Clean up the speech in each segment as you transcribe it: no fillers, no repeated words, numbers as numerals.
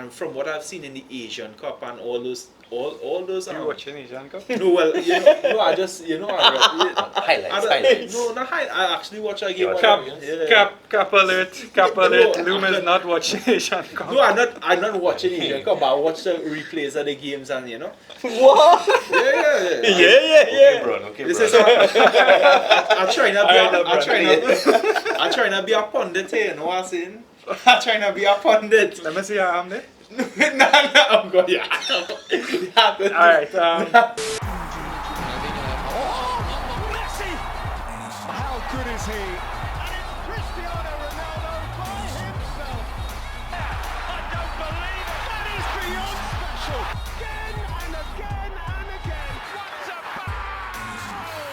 and from what I've seen in the Asian Cup and all those You watching Asian Cup? no, well, I just, Highlights. No, not highlights. I actually watch a game. Cap alert. Loom is not watching Asian Cup. No, I'm not watching Asian Cup, but I watch the replays of the games and, What? Yeah. Okay, bro. This is I'm trying to be a pundit here, you know what I'm saying? I'm trying to be a pundit. Let me see your arm there. No, I'm going, yeah. Alright, Messi! How good is he? And it's Cristiano Ronaldo by himself. I don't believe it. That is beyond special. Again and again and again. What a foul!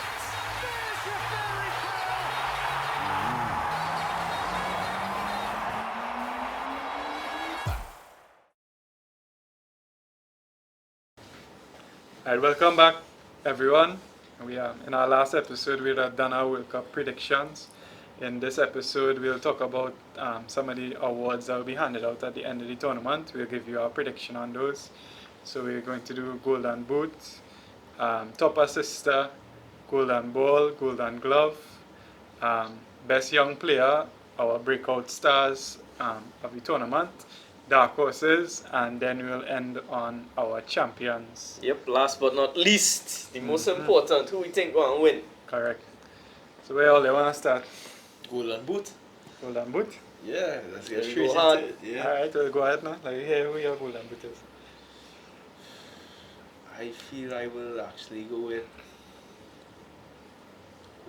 There's your fairy tale. Alright, welcome back, everyone. We in our last episode we had done our World Cup predictions. In this episode, we'll talk about some of the awards that will be handed out at the end of the tournament. We'll give you our prediction on those. So we're going to do Golden Boot, Top Assister, Golden Ball, Golden Glove, Best Young Player, our breakout stars of the tournament, Dark Horses, and then we'll end on our champions. Yep, last but not least, the most important, who we think will win. Correct. So where all they want to start? Golden Boot. Golden Boot? Yeah, let's get There you straight go, into it. Yeah. Alright, we'll go ahead now. Like, here who your Golden Boot is. I feel I will actually go with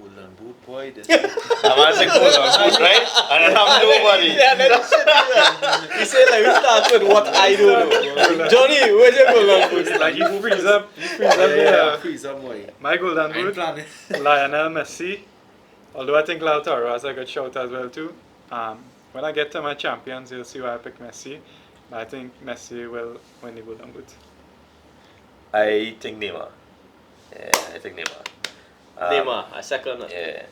Golden Boot, boy. This I'm answering Golden Boot, right? And I have nobody. He said like we start with what I don't know. Johnny, where's your Golden Boot? Like you freeze up freeze up, boy. My Golden I'm Boot, planning. Lionel Messi. Although I think Lautaro has a good shout as well too. When I get to my champions, you'll see why I pick Messi. But I think Messi will win the Golden Boot. I think Neymar. Yeah, I think Neymar. Neymar, I second that. Yeah.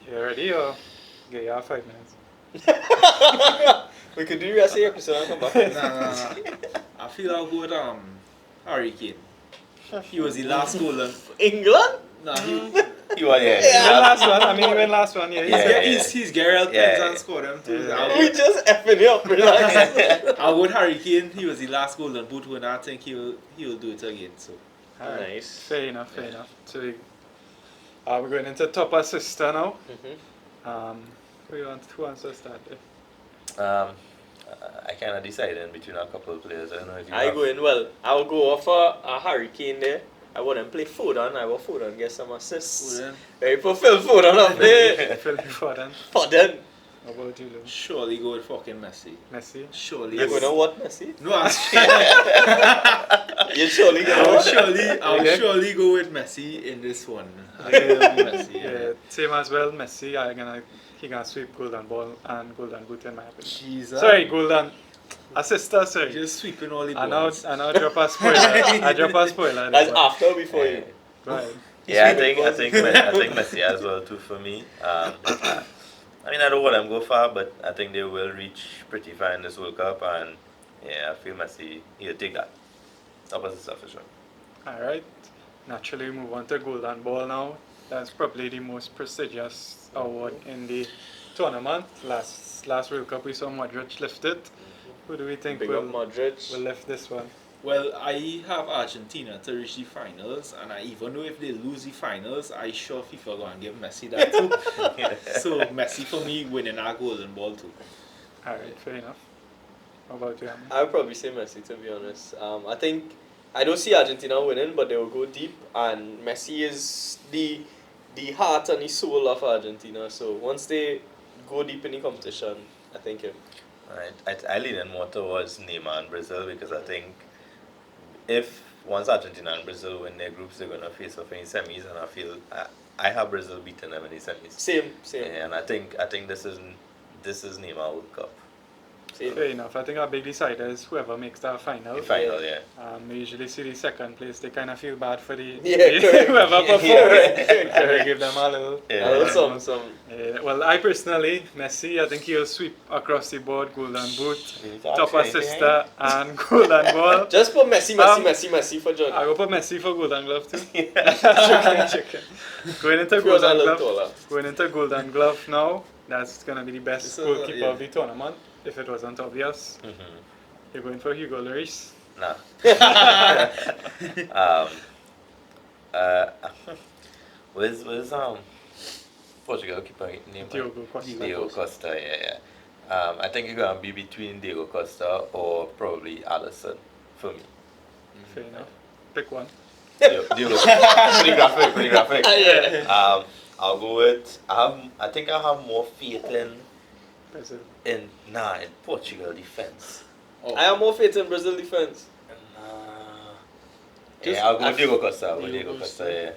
You ready or get you 5 minutes? We could do the rest of the episode and come back. Nah. I feel I'll go with Harry Kane. He was the last golden. England? Nah, He won, He won last one. I mean, he won last one. Yeah. he's Gerald Pence and scored him too. Yeah. We just effing you up, relax. I'll go with Harry Kane. He was the last golden boot winner. I think he'll do it again. So Alright. Nice. Fair enough. So we're going into top assister now. Who wants to start with? I kind of decided between a couple of players. I don't know if you I go in well. I'll go for a Harry Kane there. I wouldn't play Foden. I will Foden get some assists. Very fulfilled Foden up there. Phil Foden. Foden. How about you, Lou? surely go with fucking Messi. Messi. Surely. You gonna what, Messi? No, You surely gonna I'll what? surely go with Messi in this one. Messi, yeah. Same as well. Messi. He gonna sweep Golden Ball and Golden Boot in my opinion. Jesus. Sorry, Golden Assister. Sorry. Just sweeping all the I balls. know. Drop a spoiler. That's after or before you? Right. Yeah, I think Messi as well too for me. I mean, I don't want them to go far, but I think they will reach pretty far in this World Cup, and yeah, I feel Messi, he'll take that. Top assister for sure. Alright. Naturally, we move on to Golden Ball now. That's probably the most prestigious award in the tournament. Last World Cup we saw Modric lift it. Who do we think Big will up Modric. lift this one? Well, I have Argentina to reach the finals, and I even know if they lose the finals, I sure FIFA go and give Messi that too. So Messi for me winning our golden ball too. Alright, fair enough. How about you, Ami? I would probably say Messi, to be honest. I don't see Argentina winning, but they will go deep, and Messi is the heart and the soul of Argentina. So once they go deep in the competition, I think him. Right. I lean in more towards Neymar and Brazil because I think if once Argentina and Brazil win their groups, they're going to face off in the semis, and I feel I have Brazil beating them in the semis. Same. Yeah, and I think this is Neymar World Cup. Fair enough. I think our big decider is whoever makes that final. The final, yeah. We usually see the second place. They kind of feel bad for the correct. whoever performs. Yeah, They give them a little. Yeah. A little some. Well, I personally, Messi, I think he'll sweep across the board, golden boot, He's top actually assister, and golden ball. Just put Messi for John. I go put Messi for golden glove too. behind. Chicken. Going into Pure golden little glove. taller. Going into golden glove now. That's gonna be the best This is, goalkeeper yeah. of the tournament. If it wasn't obvious, you're going for Hugo Lloris. Nah. Where's Portugal keeper name? Diogo Costa. Diego Costa, yeah. I think it's gonna be between Diego Costa or probably Alisson for me. Fair enough. Pick one. Diego, pretty graphic. Yeah. I'll go with. I think I have more faith Brazil. in Portugal defense. Oh. I have more faith in Brazil defense. Yeah, I'll go with Diego Costa. Diego Diego Costa. Costa, yeah.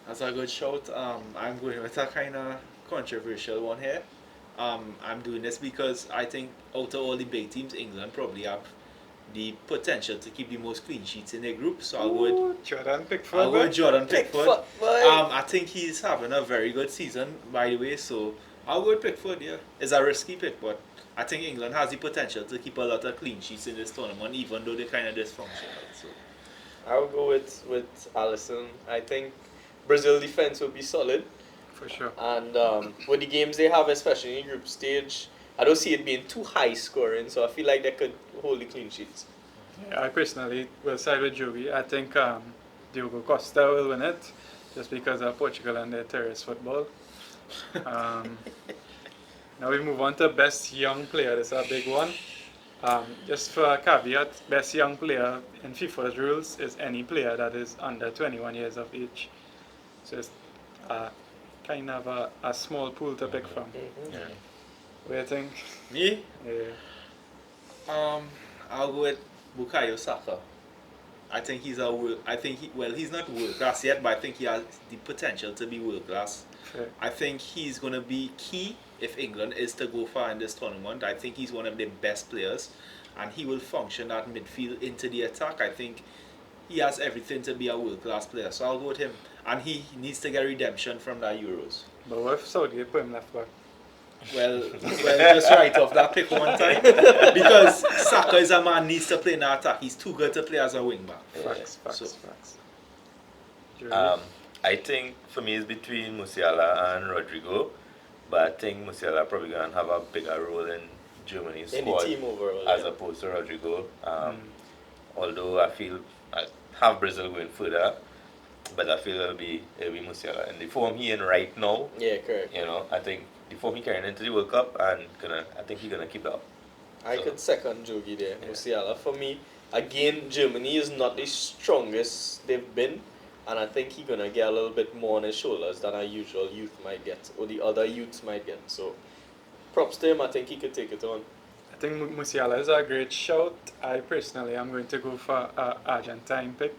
That's a good shout. I'm going with a kind of controversial one here. I'm doing this because I think out of all the big teams, England probably have the potential to keep the most clean sheets in their group. So I'll go with Jordan Pickford. I'll go with Jordan Pickford. Pickford, boy. I think he's having a very good season, by the way. So I'll go with Pickford. Yeah, it's a risky pick, but I think England has the potential to keep a lot of clean sheets in this tournament, even though they're kind of dysfunctional. So I'll go with Alisson. I think Brazil defense will be solid. For sure. And with the games they have, especially in the group stage, I don't see it being too high scoring, so I feel like they could hold the clean sheets. Yeah, I personally will side with Joey. I think Diogo Costa will win it just because of Portugal and their terrorist football. Now we move on to best young player. This is a big one. Just for a caveat, best young player in FIFA's rules is any player that is under 21 years of age. So it's kind of a small pool to pick from. Yeah. What do you think? me, Yeah. I'll go with Bukayo Saka. I think he's he's not world class yet, but I think he has the potential to be world class. Fair. I think he's going to be key if England is to go far in this tournament. I think he's one of the best players, and he will function at midfield into the attack. I think he has everything to be a world class player, so I'll go with him. And he needs to get redemption from that Euros. But what if Southgate put him left back? Well, just write off that pick one time, because Saka is a man needs to play in the attack. He's too good to play as a wing back. Facts. So- Joey? I think for me it's between Musiala and Rodrigo, but I think Musiala probably gonna have a bigger role in Germany's In the squad team overall. as yeah. opposed to Rodrigo. Although I feel I have Brazil going further, but I feel it'll be Musiala. And the form he in right now, Yeah, correct. I think the form he carrying into the World Cup, and I think he's gonna keep that up. I So- could second Jogi there, Yeah. Musiala. For me, again, Germany is not the strongest they've been, and I think he's gonna get a little bit more on his shoulders than our usual youth might get, or the other youths might get. So, props to him. I think he could take it on. I think Musiala is a great shout. I personally am going to go for an Argentine pick.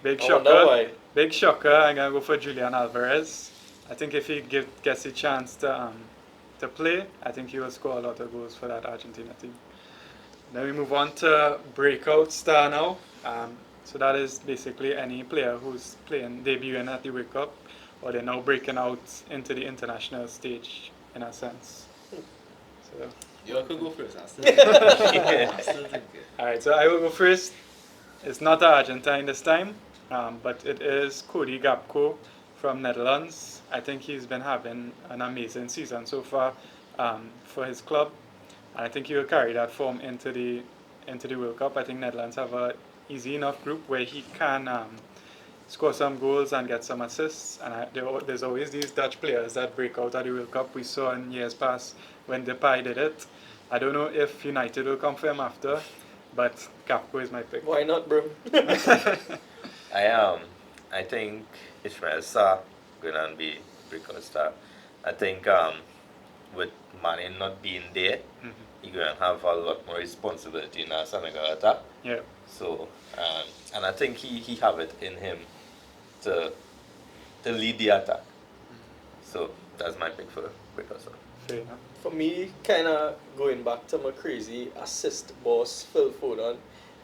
Big I wonder shocker. why. Big shocker. I'm going to go for Julian Alvarez. I think if he gets a chance to play, I think he will score a lot of goals for that Argentina team. Then we move on to breakout star now. So that is basically any player who's debuting at the World Cup, or they're now breaking out into the international stage in a sense. So. You could go first. I'm still thinking. Alright, so I will go first. It's not Argentine this time, but it is Cody Gakpo from Netherlands. I think he's been having an amazing season so far for his club, and I think he will carry that form into the World Cup. I think Netherlands have a easy enough group where he can score some goals and get some assists. And there's always these Dutch players that break out at the World Cup. We saw in years past when Depay did it. I don't know if United will come for him after, but Gakpo is my pick. Why not, bro? I think Ishmael Sarr gonna be breakout star. I think with Mane not being there, he's gonna have a lot more responsibility in our Senegal attack. Yeah. So and I think he have it in him to lead the attack. So that's my pick for breakout star. Fair enough. For me, kind of going back to my crazy assist boss, Phil Foden,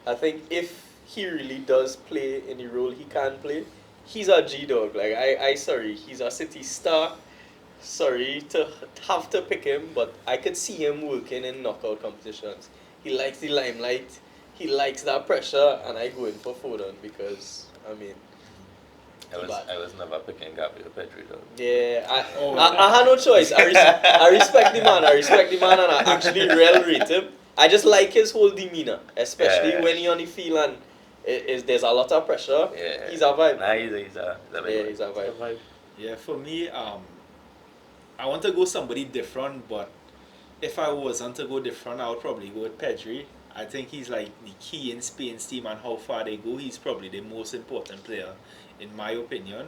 I think if he really does play in the role he can play, he's a G-dog. Like, sorry, he's a City star. Sorry to have to pick him, but I could see him working in knockout competitions. He likes the limelight, he likes that pressure, and I go in for Foden because, I mean, I was never picking Gabriel Pedri though. yeah, I had no choice. I respect the man. I respect the man, and I actually real rate him. I just like his whole demeanor, especially when he on the field and there's a lot of pressure. Yeah. He's a vibe. Nah, he's a big He's a vibe. Right. Yeah, for me, I want to go somebody different, but if I wasn't to go different, I would probably go with Pedri. I think he's like the key in Spain's team and how far they go. He's probably the most important player, in my opinion.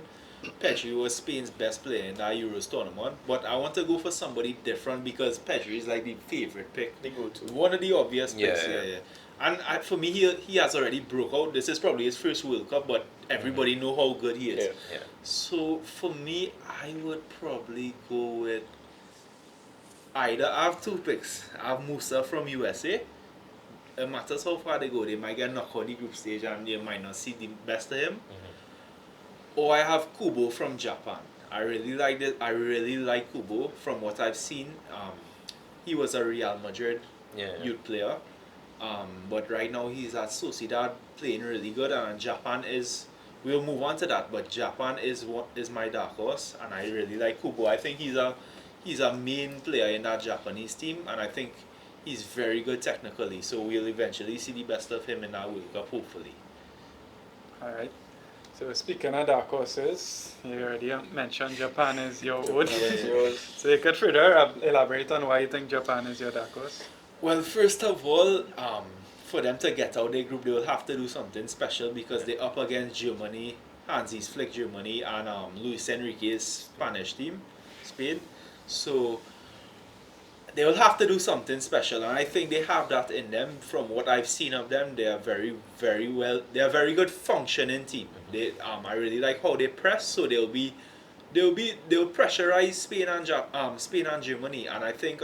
Pedri was Spain's best player in that Euros tournament, but I want to go for somebody different because Pedri is like the favorite pick. They go to. One of the obvious picks, Yeah. yeah. And for me, he has already broke out. This is probably his first World Cup, but everybody know how good he is. Yeah. So for me, I would probably go with either I have two picks. I have Musa from USA. It matters how far they go, they might get knocked out the group stage and they might not see the best of him. Or I have Kubo from Japan. I really like it. I really like Kubo from what I've seen. He was a Real Madrid youth player. But right now he's at Sociedad playing really good, and Japan is. We'll move on to that, but Japan is my dark horse, and I really like Kubo. I think he's a main player in that Japanese team, and I think he's very good technically. So we'll eventually see the best of him in that World Cup, hopefully. Alright. So speaking of dark horses, you already mentioned Japan is your own. So you could further elaborate on why you think Japan is your dark horse. Well, first of all, for them to get out their group, they will have to do something special because they're up against Germany, Hansi's Flick Germany, and Luis Enrique's Spanish team, Spain. So they will have to do something special, and I think they have that in them. From what I've seen of them, they are very, very well. They are a very good functioning team. They, I really like how they press. So they'll pressurize Spain and Germany, and I think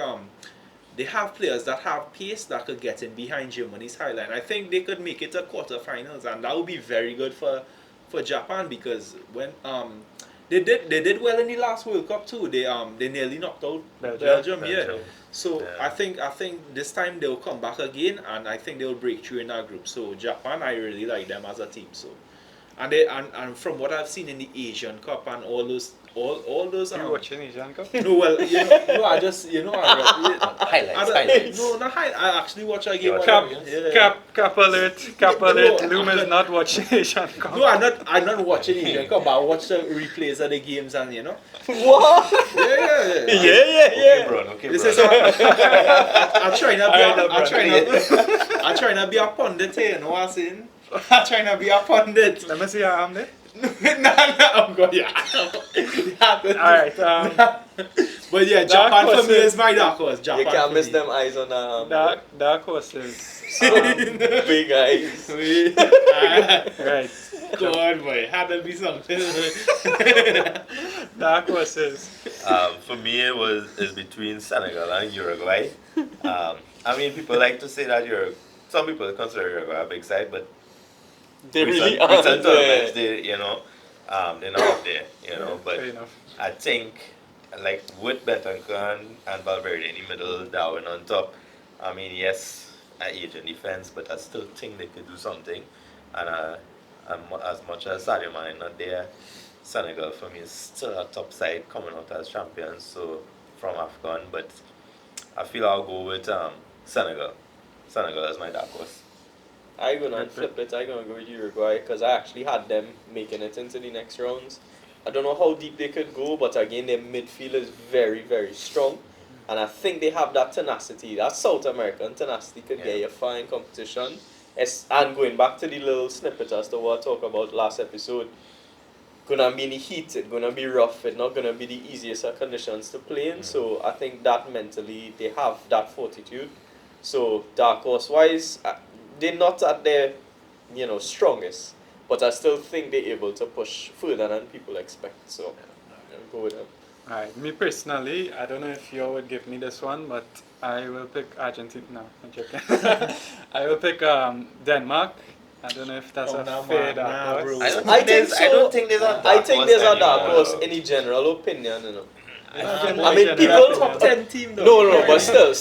they have players that have pace that could get in behind Germany's high line. I think they could make it to quarterfinals, and that would be very good for Japan because when they did well in the last World Cup too. They nearly knocked out Belgium. Yeah. So Yeah. I think this time they'll come back again, and I think they'll break through in our group. So Japan, I really like them as a team. So, and from what I've seen in the Asian Cup and all those. You watching Asian Cup? No, well, I just Highlights. No, not highlights. I actually watch a game. Cap alert. Loom is not watching Asian Cup. No, I'm not watching Asian Cup, but I watch the replays of the games and What? Yeah. Okay, bro. This is I'm trying to be a pundit here, you know what I'm saying? I'm trying to be a pundit. Let me see your arm there. no, I'm good, yeah. Alright, but yeah, Japan for me is my dark horse. Japan You can't for miss me. them eyes on dark horses. big eyes. Right. God, boy, had to be something. Dark horses. For me, it's between Senegal and Uruguay. I mean, people like to say that some people consider Uruguay a big side, but They really recent are. tournaments, they're not up there, But Fair enough. I think, like with Betancourt and Valverde in the middle, Darwin on top. I mean, yes, I age in defense, but I still think they could do something. And as much as Sadio Mane not there, Senegal for me is still a top side coming out as champions. So from AFCON, but I feel I'll go with Senegal. Senegal is my dark horse. I'm gonna flip it. I'm gonna go with Uruguay because I actually had them making it into the next rounds. I don't know how deep they could go, but again, their midfield is very, very strong, and I think they have that tenacity. That South American tenacity could get you far in competition. And going back to the little snippet as to what I talked about last episode, gonna be in the heat. It's gonna be rough. It's not gonna be the easiest of conditions to play in. So I think that mentally they have that fortitude. So dark horse wise, they're not at their, strongest, but I still think they're able to push further than people expect. So I'll go with them. Alright, me personally, I don't know if you would give me this one, but I will pick Argentina. No, I'm joking. I will pick Denmark. I don't know if that's Oh, a nah, fair man, nah, dark bro. horse. I think so. I don't think there's a dark I think horse there's a dark anymore, horse though. in the general opinion, you know. I mean, people- top 10 team though. No, but still,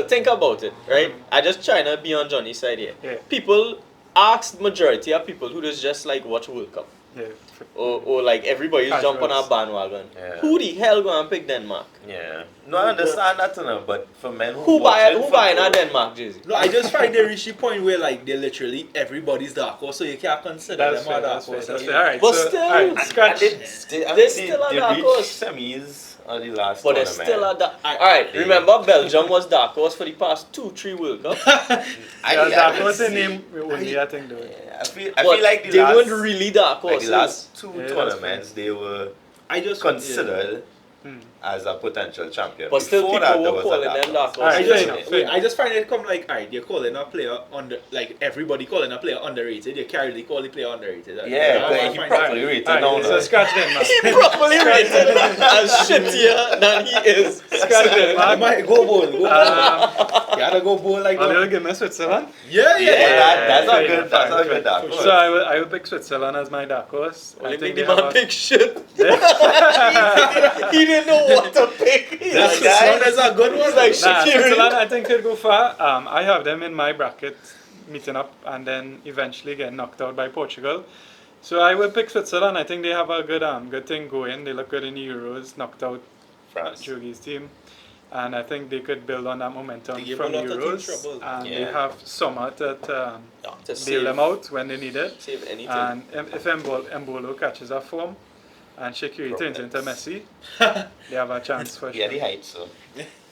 think about it, right? I just trying to be on Johnny's side here. Yeah. People ask majority of people who just like watch World Cup. Yeah. Or like everybody's jump on a Casuals. bandwagon. Yeah. Who the hell gonna pick Denmark? Yeah. No, I understand that, you know, but for men Who watching buying a football- Denmark jersey? No, I just find they reach the point where like they're literally everybody's dark horse, so you can't consider That's them fair, a dark that's fair, horse. that's So fair. Alright, But so, still- alright, And scratch. There's still a they dark reached horse. semis on the last But there's tournament. still a dark. I- Alright, they- remember Belgium was dark horse for the past 2-3 World Cup. Yeah, dark horse in see- name only, I think, though. Yeah, I feel But like the they last, weren't really dark like horses. the last two Yeah, that's tournaments they were I just considered Hmm. as a potential champion. But still Before people that, there were was a calling dark them dark horse. I Alright, just, fair enough, wait, I just find it come like, alright, you're calling a player like everybody calling a player underrated. You can't really call the player underrated. Yeah, I but find he that- properly rated Alright, down so there. scratch Denmark. He properly rated as shittier than he is. Scratch I Denmark. might go bowl. Go bowl. Um, You gotta go bowl like I'll that. give me Switzerland. Yeah, Yeah, yeah. that's a fair good, enough, that's a fair good dark horse. So I will pick Switzerland as my dark horse. Only I make think the they have man a- pick shit. He didn't know what to pick. He's That's like, Switzerland is a good one. He's like, Nah, Shakiri. Switzerland I think could go far. I have them in my bracket, meeting up and then eventually get knocked out by Portugal. So I will pick Switzerland. I think they have a good thing going. They look good in the Euros, knocked out France. Jogi's team. And I think they could build on that momentum They gave from a lot of team Euros. trouble. And they Yeah. have summer to To bail save, them out when they need it. save anything. And if Mbolo catches a form and Shaqiri turns into Messi, they have a chance for Yeah, sure. the height, so.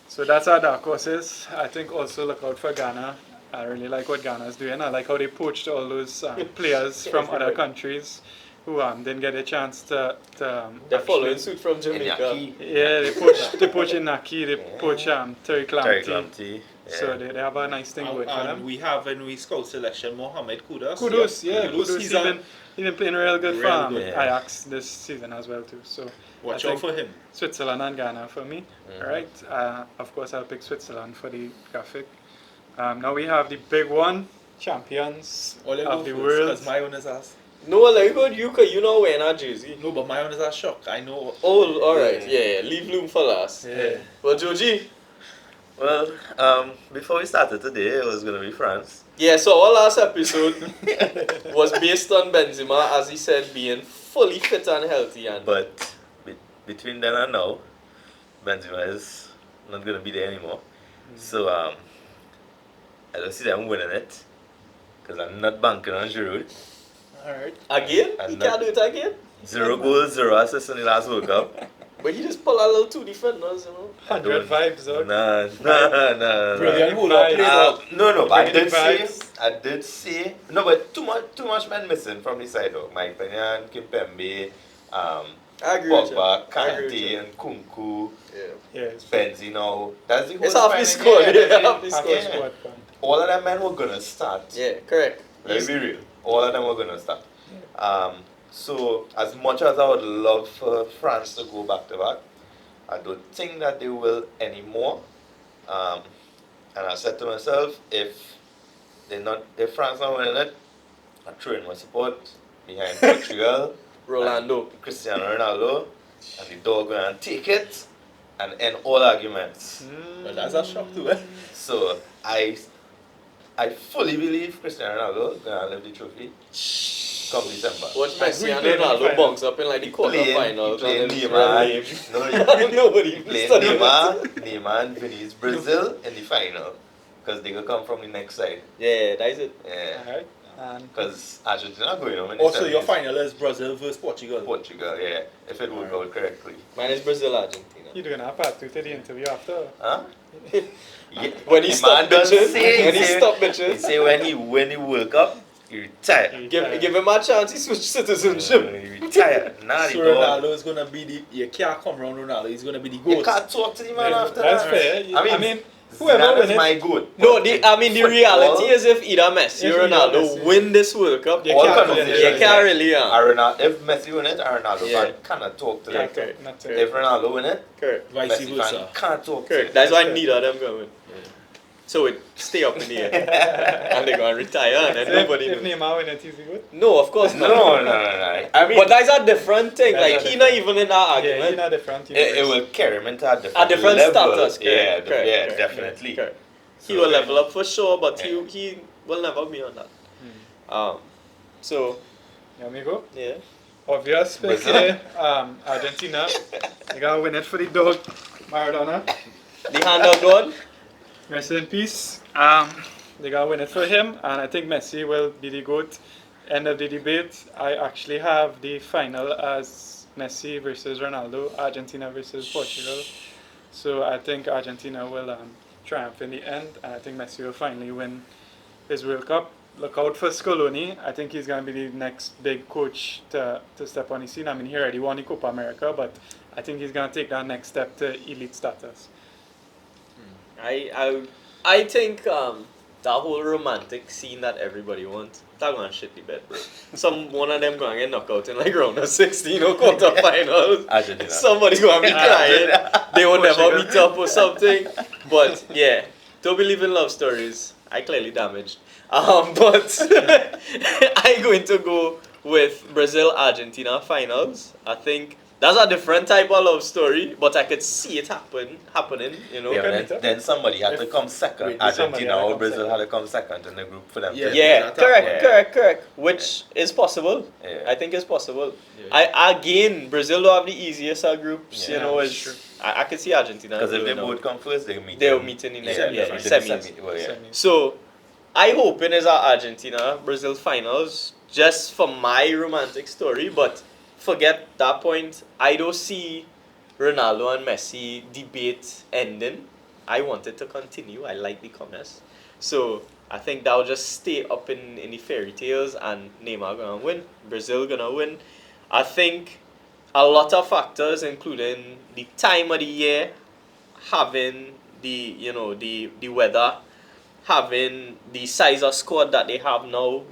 So that's our dark horses. I think also look out for Ghana. I really like what Ghana is doing. I like how they poached all those players from other countries who didn't get a chance to They're following actually- suit from Jamaica. Iñaki, Yeah, they poach Inaki, they poach Terry Terry Clamty. Clampty. So they have a nice thing going for And them. we have in we scout selection Mohamed Kudus. Kudos, yeah, Kudos. He's He's been playing real good Real for good, yeah. Ajax this season as well too. So watch I out think for him. Switzerland and Ghana for me. Mhm. Alright. Of course I'll pick Switzerland for the graphic. Now we have the big one, champions All of the world. Because my own is ass. No, like you cause you know wearing a jersey. No, but my own is a shock. I know. Oh, alright, Yeah. yeah. Leave room for last. Yeah. Well, Joji. Well, before we started today, it was going to be France. Yeah, so our last episode was based on Benzema, as he said, being fully fit and healthy. And But between then and now, Benzema is not going to be there anymore. So I don't see them winning it. Because I'm not banking on Giroud. Alright. again, And he that- can't do it again. 0 goals, 0 assists in the last World Cup. But he just pull a little two defenders, you know. 100 vibes out. Nah. Brilliant. Hold on, play it No, but I Brilliant did say, no, but too much men missing from the side though. Mike Penyan, Kimpembe, I agree with you. Pogba, I agree with you. Kante, and Kunku, Yeah. Yeah, it's Benzi now. That's the whole It's half the final squad, game. yeah, half the half squad. the squad. fam. All of them men were gonna start. Yeah, correct. Let's be real. All of them were gonna start. So as much as I would love for France to go back to back, I don't think that they will anymore. And I said to myself, if France not winning it, I throw in my support behind Portugal, Rolando. Cristiano Ronaldo, and the dog gonna take it and end all arguments. But that's a shock too, eh? So I fully believe Cristiano Ronaldo gonna lift the trophy come December. Watch Messi and played in the Ronaldo final. bunks up in like the He quarterfinals. playing and then Neymar. No, Nobody he playing studied Neymar and Vinicius Brazil in the final. Because they will come from the next side. Yeah, that's it. Yeah. Alright. And Because Argentina going on in the Also, your semis. final is Brazil versus Portugal. Portugal, yeah. If it work out correctly. Mine is Brazil, Argentina. you're doing a part 2 to the interview after. Huh? Yeah. When he The stopped man done bitching, say- when he say- stopped He bitching, say when he win the World Cup, he retired. give him a chance, he switched citizenship. He retired. Nah, So the dog. Ronaldo is gonna be the. You can't come around Ronaldo. He's gonna be the You GOAT. can't talk to the man Yeah, after that's that. fair. I mean, Whoever Zidane win is it. my goat. No, the reality is if either Messi If or either Ronaldo Messi. win this World Cup, They All can't conversations, win it. you can't really, If Messi win it, Ronaldo Yeah. fan cannot talk to Yeah, them. correct. Not If Ronaldo win it, Correct. Vice Messi fan versa. can't talk to Correct. him. That's why correct. neither of them going. So it stay up in the air. And they're going to retire and then nobody If knows. Neymar win it, he's good. No, of course not. No. I mean, But that's a different thing. That's Like, a he not different- even in that Yeah, argument. he's not the front. it will carry him into a different, A different level. status. Yeah, Correct, yeah, correct, definitely. correct. He So, will level up for sure, but Yeah. he will never be on that. Hmm. So, Yeah, me go. yeah. Obvious pick Brazil. here. Argentina. They gotta win it for the dog. Maradona. The hand of God. Rest in peace. They gotta win it for him, and I think Messi will be the GOAT. End of the debate. I actually have the final as Messi versus Ronaldo, Argentina versus Portugal. So I think Argentina will triumph in the end, and I think Messi will finally win his World Cup. Look out for Scaloni. I think he's gonna be the next big coach to step on the scene. I mean, he already won the Copa America, but I think he's gonna take that next step to elite status. I think that whole romantic scene that everybody wants, that gonna shit the bed, bro. One of them gonna get knocked out in like round of 16 or quarterfinals. Argentina. Somebody's gonna be crying. They will never Portugal. meet up or something. But yeah, don't believe in love stories. I clearly damaged. But I'm going to go with Brazil Argentina finals. I think that's a different type of love story, but I could see it happening, you know. Yeah, then somebody had to come second. Wait, somebody Argentina had to or come Brazil second. had to come second in the group for them. Yeah. to- Yeah, that correct, happened. correct. Which is possible. Yeah. I think it's possible. Yeah. Again, Brazil don't have the easiest of groups, Yeah, you know. that's Is true. I could see Argentina. Because if they doing both come first, they meet. They'll meet in the next, Semis, yeah, right? semis. Well, yeah. Semis. So, I hoping is our Argentina Brazil finals just for my romantic story, but forget that point. I don't see Ronaldo and Messi debate ending. I want it to continue. I like the comments. So I think that'll just stay up in the fairy tales and Neymar gonna win. Brazil gonna win. I think a lot of factors, including the time of the year, having the weather, having the size of squad that they have now.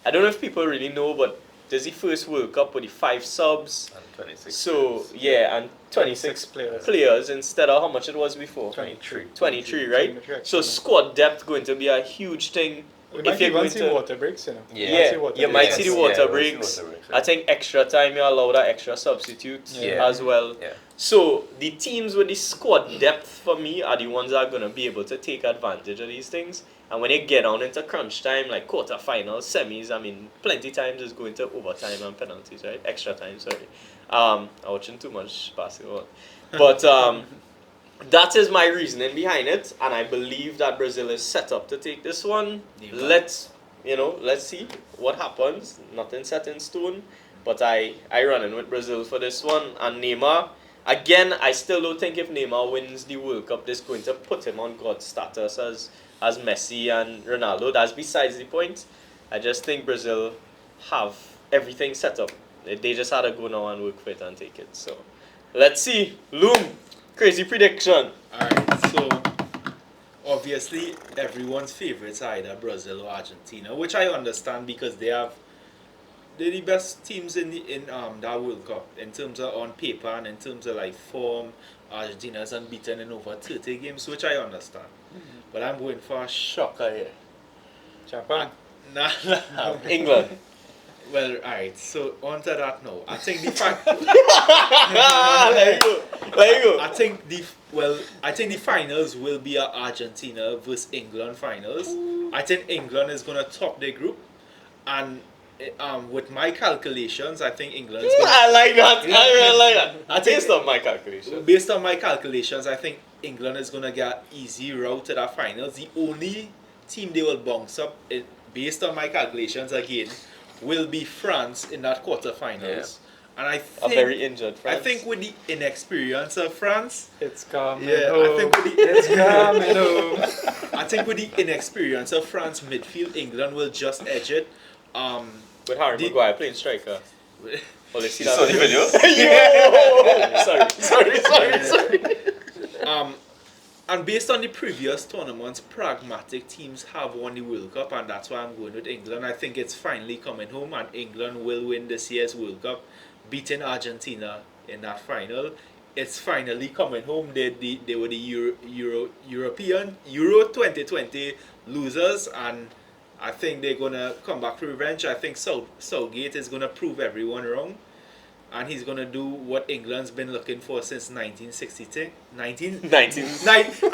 I don't know if people really know, but there's the first World Cup with the 5 subs. And 26. So yeah, and 26 players. players instead of how much it was before. 23. 23, right? 23, So squad depth going to be a huge thing. We If might you're even going see to- water breaks, you know. Yeah, water you breaks. might see the water we'll see breaks. water breaks, I think extra time you allow that extra substitutes Yeah. as well. Yeah. So the teams with the squad depth for me are the ones that are gonna be able to take advantage of these things. And when they get down into crunch time, like quarterfinals, semis, I mean, plenty times it's going to overtime and penalties, right? Extra time, sorry. I'm watching too much basketball, but that is my reasoning behind it, and I believe that Brazil is set up to take this one. Neymar. Let's see what happens. Nothing set in stone, but I run in with Brazil for this one. And Neymar, again, I still don't think if Neymar wins the World Cup, this is going to put him on God status as Messi and Ronaldo. That's besides the point. I just think Brazil have everything set up. They just had to go now and work for it and take it. So let's see. Loom, crazy prediction. Alright, so obviously everyone's favorites are either Brazil or Argentina, which I understand because they're the best teams in that World Cup in terms of on paper and in terms of like form. Argentina's unbeaten in over 30 games, which I understand. But I'm going for a Shocker here. Japan. Nah. England. Well, alright, so on to that now. I think the There you go. There you go. I think the finals will be a Argentina versus England finals. I think England is gonna top their group, and with my calculations, I think England is gonna. I like that. I really like that. I think- Based on my calculation. Based on my calculations, I think England is gonna get easy route to that finals. The only team they will bounce up, based on my calculations again, will be France in that quarterfinals. And I A think very injured I France. think with the inexperience of France, It's coming yeah, home. I think with the It's coming home. I think with the inexperience of France midfield, England will just edge it. With Harry the- Maguire playing striker. Oh, let's see You that saw the video? Yo! Sorry. And based on the previous tournaments, pragmatic teams have won the World Cup, and that's why I'm going with England. I think it's finally coming home, and England will win this year's World Cup, beating Argentina in that final. It's finally coming home. They were the European Euro 2020 losers, and I think they're gonna come back for revenge. I think Southgate is gonna prove everyone wrong, and he's gonna do what England's been looking for since 1962. 19. I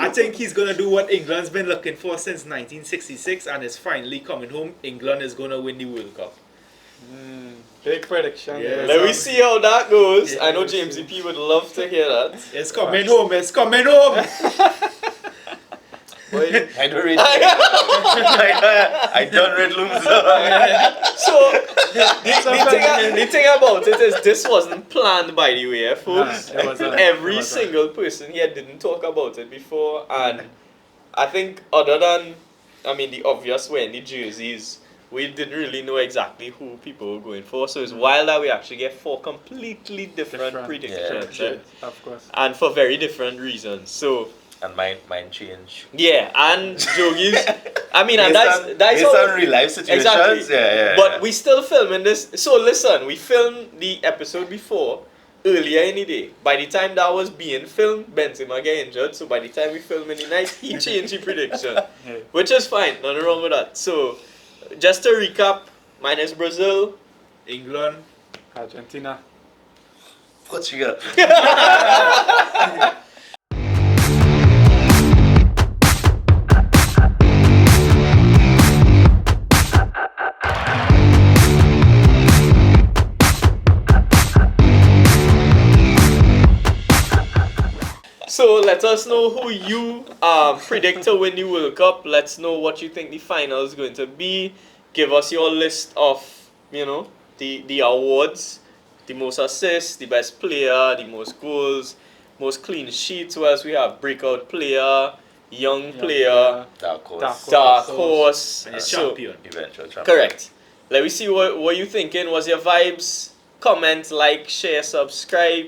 think he's gonna do what England's been looking for since 1966, and it's finally coming home. England is gonna win the World Cup. Big prediction. Yeah. Let me see how that goes. I know James EP would love to hear that. It's coming home. It's coming home. Boy, I don't read. I don't read looms. so the thing about it is this wasn't planned, by the way, folks. Nah, it wasn't. Every single person here didn't talk about it before, and I think other than the obvious wearing the jerseys, we didn't really know exactly who people were going for. So it's wild that we actually get 4 completely different predictions, Yeah, of course. and for very different reasons. So. And mine change. Yeah, and Jogi's. And Based that's on how, real life situations. exactly. Yeah. But we still filming this. So listen, we filmed the episode before earlier in the day. By the time that was being filmed, Benzema got injured. So by the time we film in the night, he changed the prediction, which is fine. Nothing wrong with that. So just to recap, mine is Brazil, England. Argentina. Portugal. So let us know who you predict to win the World Cup. Let's know what you think the final is going to be. Give us your list of, the awards. The most assists, the best player, the most goals, most clean sheets. Who else we have? Breakout player, young player, Dark horse. dark horse. And So, champion. Eventual champion. correct. Let me see what you thinking. What's your vibes? Comment, like, share, subscribe.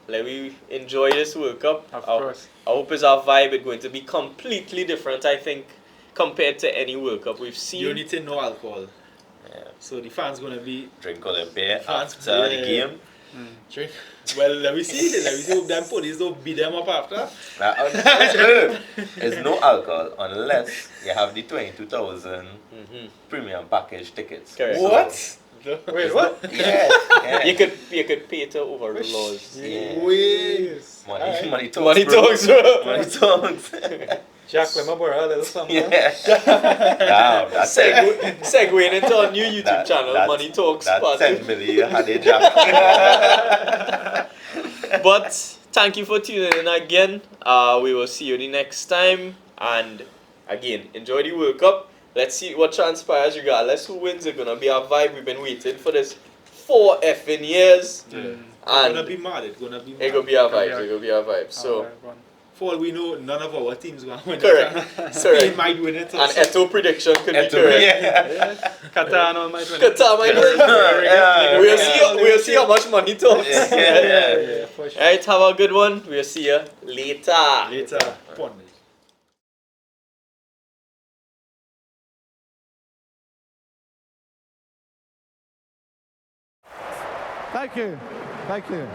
Let me enjoy this World Cup. Of course. I hope it's our vibe. It's going to be completely different, I think, compared to any World Cup we've seen. You need to know alcohol. Yeah. So the fans gonna be Drink Olympia Fans- after the yeah. game. drink. Well, let me see. Let me see if them police don't beat them up after. There's no alcohol unless you have the 22,000 premium package tickets. Correct. What? Wait, what? Yeah. You could pay to over the laws. Yeah. Wait. Money talks. Money bro. talks, bro. Money talks. Jack, let me borrow a little something. Yeah. Damn, that's Segueing into our new YouTube that- channel, that- Money Talks. That Part 10 million had a jack. But thank you for tuning in again. We will see you the next time. And again, enjoy the World Cup. Let's see what transpires regardless who wins. It's gonna be our vibe. We've been waiting for this 4 effing years. It's gonna And be mad. It's gonna be mad. it's gonna be our vibes. It's gonna be our vibes. So For all we know, none of our teams gonna win. correct. Spain Correct. might win it. And Eto prediction could be Eto, correct. yeah. Qatar and all might win. Qatar might win. Yeah. We'll see how much money talks. Yeah. For sure. Alright, have a good one. We'll see you later. Later. Pond. Thank you. Thank you.